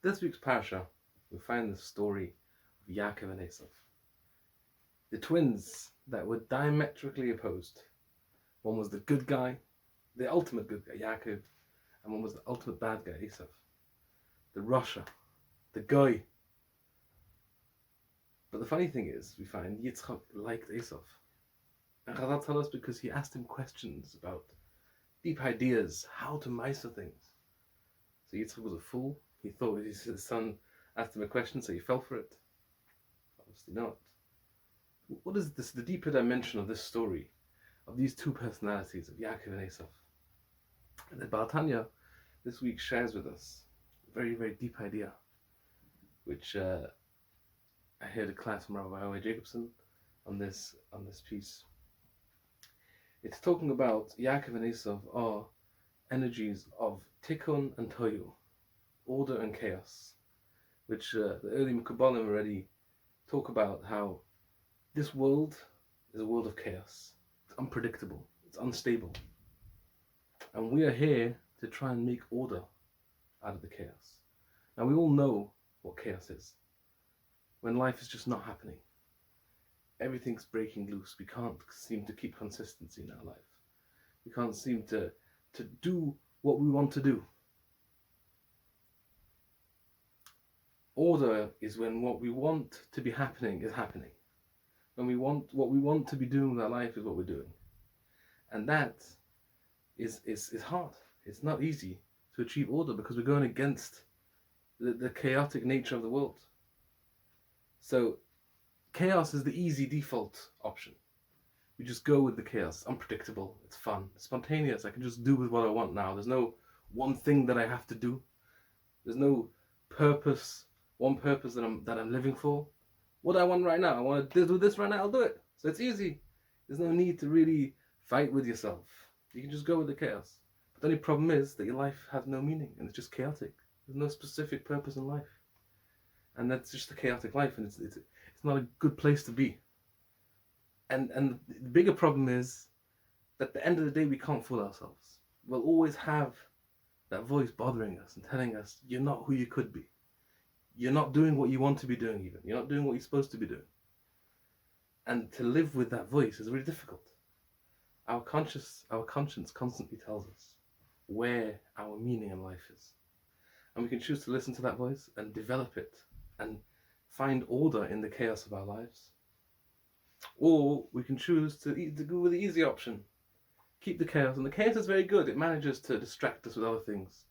This week's parasha, we find the story of Yaakov and Eisav, the twins that were diametrically opposed. One was the good guy, the ultimate good guy, Yaakov, and one was the ultimate bad guy, Eisav. The Rasha, the guy. But the funny thing is, we find Yitzchak liked Eisav. And Chazal tell us because he asked him questions about deep ideas, how to meister things. So Yitzchak was a fool. He thought his son asked him a question, so he fell for it. Obviously not. What is this? The deeper dimension of this story, of these two personalities, of Yaakov and Eisav. And the Baal Tanya this week shares with us a very, very deep idea, which I heard a class from Rabbi Howie Jacobson on this piece. It's talking about Yaakov and Eisav are energies of tikkun and tohu, order and chaos, which the early Mekubalim already talk about how this world is a world of chaos. It's unpredictable, it's unstable. And we are here to try and make order out of the chaos. Now we all know what chaos is. When life is just not happening. Everything's breaking loose. We can't seem to keep consistency in our life. We can't seem to do what we want to do. Order is when what we want to be happening is happening. When what we want to be doing with our life is what we're doing. And that is hard. It's not easy to achieve order because we're going against the chaotic nature of the world. So chaos is the easy default option. We just go with the chaos. Unpredictable. It's fun. It's spontaneous. I can just do with what I want now. There's no one thing that I have to do. There's no purpose. One purpose that I'm living for. What do I want right now? I want to do this right now. I'll do it. So it's easy. There's no need to really fight with yourself. You can just go with the chaos. But the only problem is that your life has no meaning and it's just chaotic. There's no specific purpose in life. And that's just a chaotic life, and it's not a good place to be. And the bigger problem is that at the end of the day, we can't fool ourselves. We'll always have that voice bothering us and telling us, you're not who you could be. You're not doing what you want to be doing even. You're not doing what you're supposed to be doing. And to live with that voice is really difficult. Our conscience constantly tells us where our meaning in life is. And we can choose to listen to that voice and develop it and find order in the chaos of our lives. Or we can choose to go with the easy option. Keep the chaos. And the chaos is very good. It manages to distract us with other things,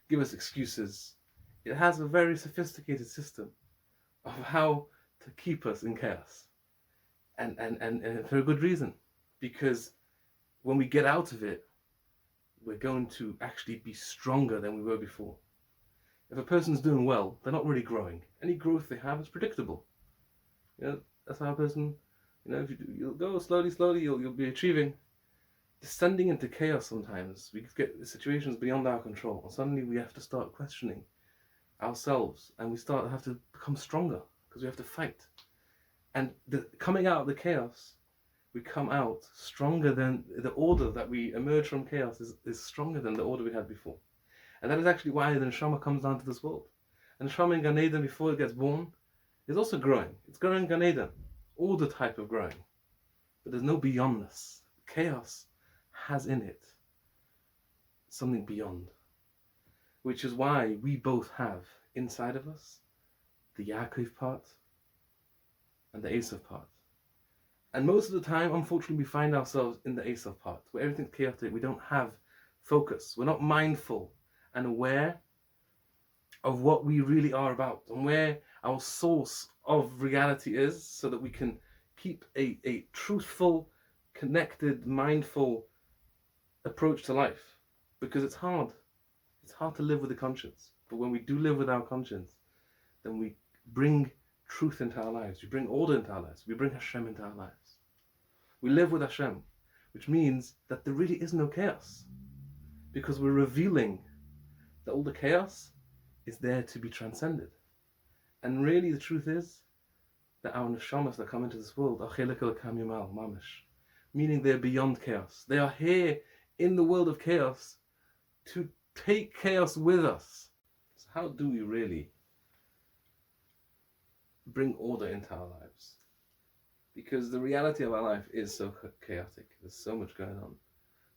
give us excuses. It has a very sophisticated system of how to keep us in chaos. And for a good reason. Because when we get out of it, we're going to actually be stronger than we were before. If a person's doing well, they're not really growing. Any growth they have is predictable. That's how a person, if you'll go slowly, you'll be achieving. Descending into chaos sometimes, we get situations beyond our control, and suddenly we have to start questioning ourselves, and we have to become stronger because we have to fight. And coming out of the chaos, we come out stronger than the order that we emerge from chaos is stronger than the order we had before. And that is actually why the neshama comes down to this world. And the neshama in Gan Eden, before it gets born, is also growing. It's growing in Gan Eden, all the type of growing. But there's no beyondness. Chaos has in it something beyond. Which is why we both have inside of us the Yaakov part and the Eisav part. And most of the time, unfortunately, we find ourselves in the Eisav part, where everything's chaotic. We don't have focus. We're not mindful and aware of what we really are about and where our source of reality is, so that we can keep a truthful, connected, mindful approach to life. Because it's hard. It's hard to live with the conscience. But when we do live with our conscience, then we bring truth into our lives. We bring order into our lives. We bring Hashem into our lives. We live with Hashem, which means that there really is no chaos. Because we're revealing that all the chaos is there to be transcended. And really the truth is that our neshamas that come into this world are chelek elokam yamal, mamish, meaning they're beyond chaos. They are here in the world of chaos to take chaos with us. So how do we really bring order into our lives. Because the reality of our life is so chaotic. There's so much going on.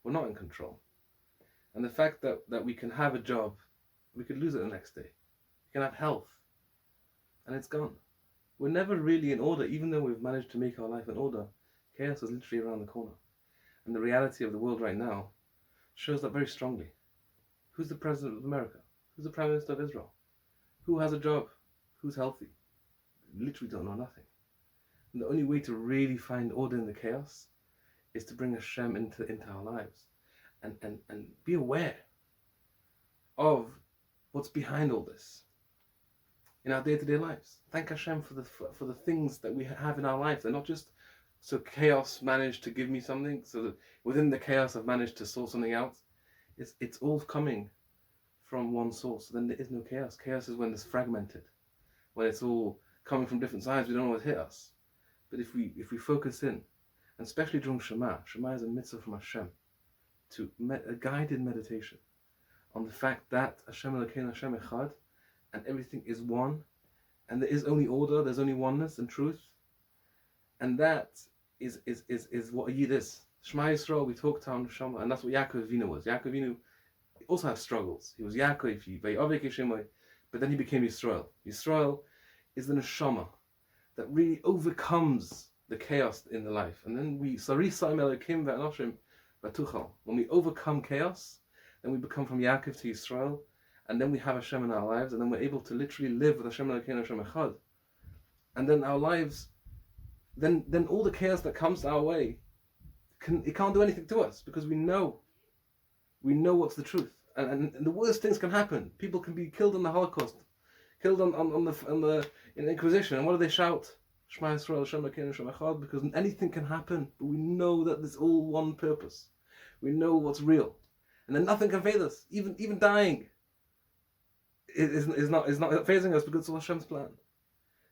We're not in control. And the fact that we can have a job, we could lose it the next day. We can have health, and it's gone. We're never really in order, even though we've managed to make our life in order. Chaos is literally around the corner. And the reality of the world right now shows that very strongly. Who's the President of America? Who's the Prime Minister of Israel? Who has a job? Who's healthy? We literally don't know nothing. And the only way to really find order in the chaos is to bring Hashem into our lives and be aware of what's behind all this in our day-to-day lives. Thank Hashem for the things that we have in our life. They're not just so chaos managed to give me something, so that within the chaos I've managed to sort something out. It's all coming from one source. Then there is no chaos. Chaos is when it's fragmented, when it's all coming from different sides. We don't know what hit us. But if we focus in, and especially during Shema is a mitzvah from Hashem, to a guided meditation on the fact that Hashem Elokeinu Hashem Echad, and everything is one, and there is only order, there's only oneness and truth, and that is what a Yid is. Shema Yisrael, we talked on Shema, and that's what Yaakov Avinu was. Yaakov Avinu also had struggles. He was Yaakov, but then he became Yisrael. Yisrael is the neshama that really overcomes the chaos in the life. And then when we overcome chaos, then we become from Yaakov to Yisrael, and then we have Hashem in our lives, and then we're able to literally live with Hashem Elokeinu Hashem Echad. And then our lives, then all the chaos that comes our way, it can't do anything to us, because we know what's the truth. And the worst things can happen. People can be killed in the Holocaust, killed in the Inquisition, and what do they shout? Shema Yisrael, Hashem Elokeinu Hashem Echad, because anything can happen, but we know that there's all one purpose. We know what's real, and then nothing can faze us. Even dying is not phasing us, because it's all Hashem's plan.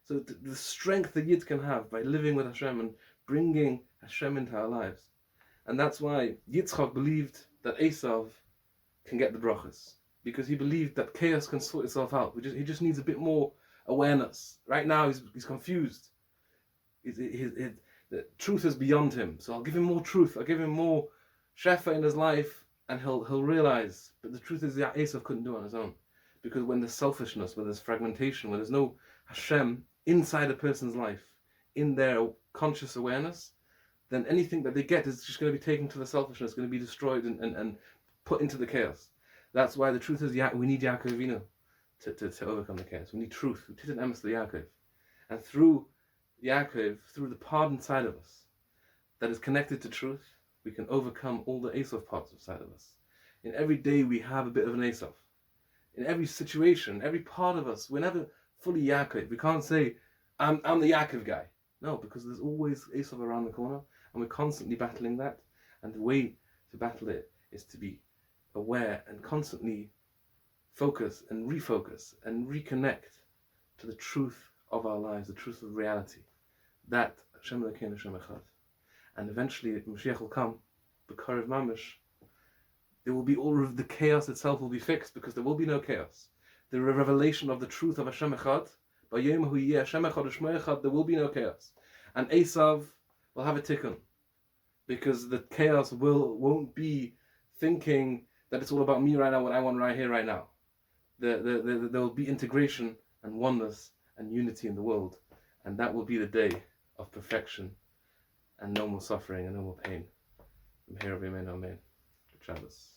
So the strength the Yid can have by living with Hashem and bringing Hashem into our lives, and that's why Yitzchak believed that Eisav can get the brachas, because he believed that chaos can sort itself out. He just needs a bit more awareness. Right now he's confused. The truth is beyond him. So I'll give him more truth. I'll give him more shefa in his life, and he'll realize. But the truth is that Eisav couldn't do it on his own, because when there's selfishness, when there's fragmentation, when there's no Hashem inside a person's life, in their conscious awareness, then anything that they get is just going to be taken to the selfishness, going to be destroyed and put into the chaos. That's why the truth is we need Yaakov Avinu to overcome the chaos. We need truth. We didn't emes Yaakov, and through Yaakov, through the part inside of us that is connected to truth, we can overcome all the Eisav parts inside of us. In every day we have a bit of an Eisav. In every situation, every part of us, we're never fully Yaakov. We can't say, I'm the Yaakov guy. No, because there's always Eisav around the corner, and we're constantly battling that. And the way to battle it is to be aware and constantly focus and refocus and reconnect to the truth of our lives, the truth of reality. That Hashem Elokeinu Hashem Echad. And eventually Mashiach will come, B'karev Mamish. There will be all of the chaos itself will be fixed, because there will be no chaos. The revelation of the truth of Hashem Echad, B'yom hu yeh Hashem Echad u'Shmo Echad, there will be no chaos. And Eisav will have a tikkun, because the chaos won't be thinking that it's all about me right now, what I want right here, right now. There will be integration and oneness and unity in the world, and that will be the day of perfection and no more suffering and no more pain. From here, amen, amen. Good Shabbos.